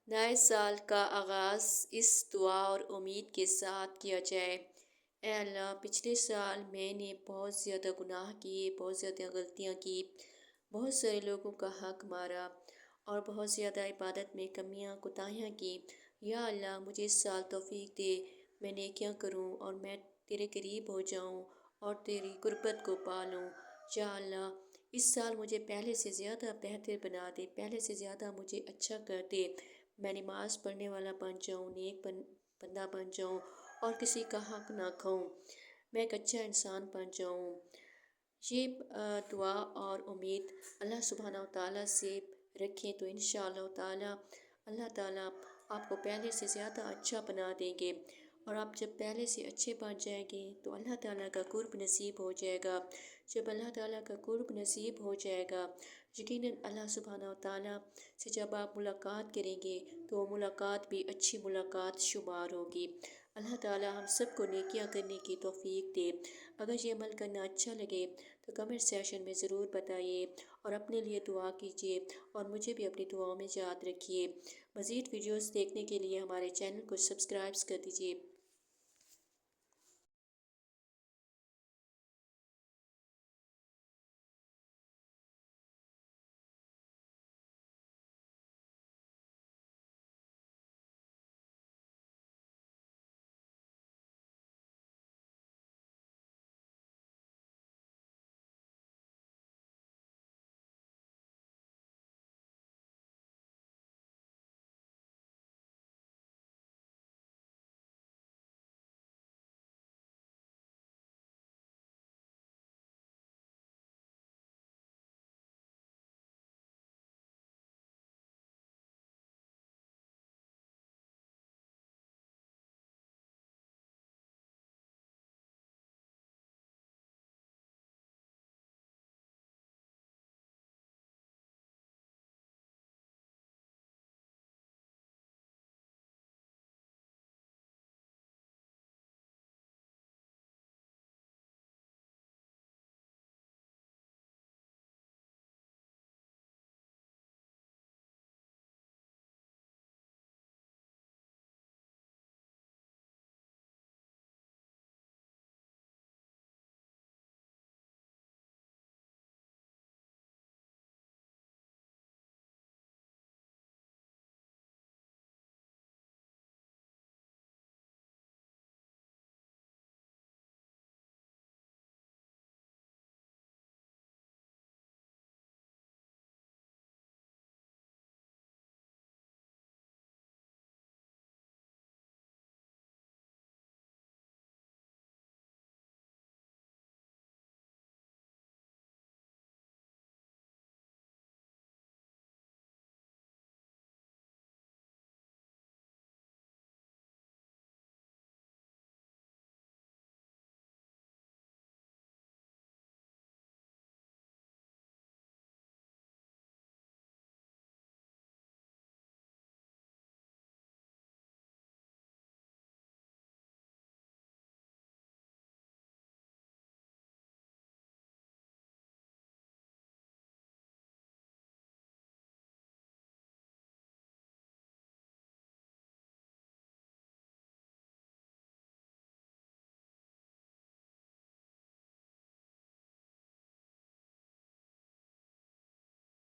नए साल का आगाज़ इस दुआ और उम्मीद के साथ किया जाए। ऐ अल्लाह, पिछले साल मैंने बहुत ज़्यादा गुनाह किए, बहुत ज़्यादा गलतियाँ की, बहुत सारे लोगों का हक मारा और बहुत ज़्यादा इबादत में कमियाँ कोताहियाँ की। या अल्लाह, मुझे इस साल तौफ़ीक दे, मैं नेकियां करूँ और मैं तेरे करीब हो जाऊँ और तेरी गुर्बत को पा लूँ। या अल्लाह, इस साल मुझे पहले से ज़्यादा बेहतर बना दे, पहले से ज़्यादा मुझे अच्छा कर दे। मैं नमाज पढ़ने वाला बन जाऊँ, नेक बंदा बन जाऊँ और किसी का हक ना खाऊं। मैं एक अच्छा इंसान बन जाऊँ। ये दुआ और उम्मीद अल्लाह सुब्हानहू तआला से रखें तो इंशाअल्लाह ताला अल्लाह ताला आपको पहले से ज़्यादा अच्छा बना देंगे। और आप जब पहले से अच्छे बन जाएंगे तो अल्लाह ताला का कुर्ब नसीब हो जाएगा। जब अल्लाह ताला का कुर्ब नसीब हो जाएगा, यकीनन अल्लाह सुब्हानहू तआला से जब आप मुलाकात करेंगे तो वो मुलाकात भी अच्छी मुलाकात शुमार होगी। अल्लाह ताला हम सबको नेकियां करने की तौफीक दे। अगर ये अमल करना अच्छा लगे तो कमेंट सेशन में ज़रूर बताइए और अपने लिए दुआ कीजिए और मुझे भी अपनी दुआओं में याद रखिए। मज़ीद वीडियोस देखने के लिए हमारे चैनल को सब्सक्राइब कर दीजिए।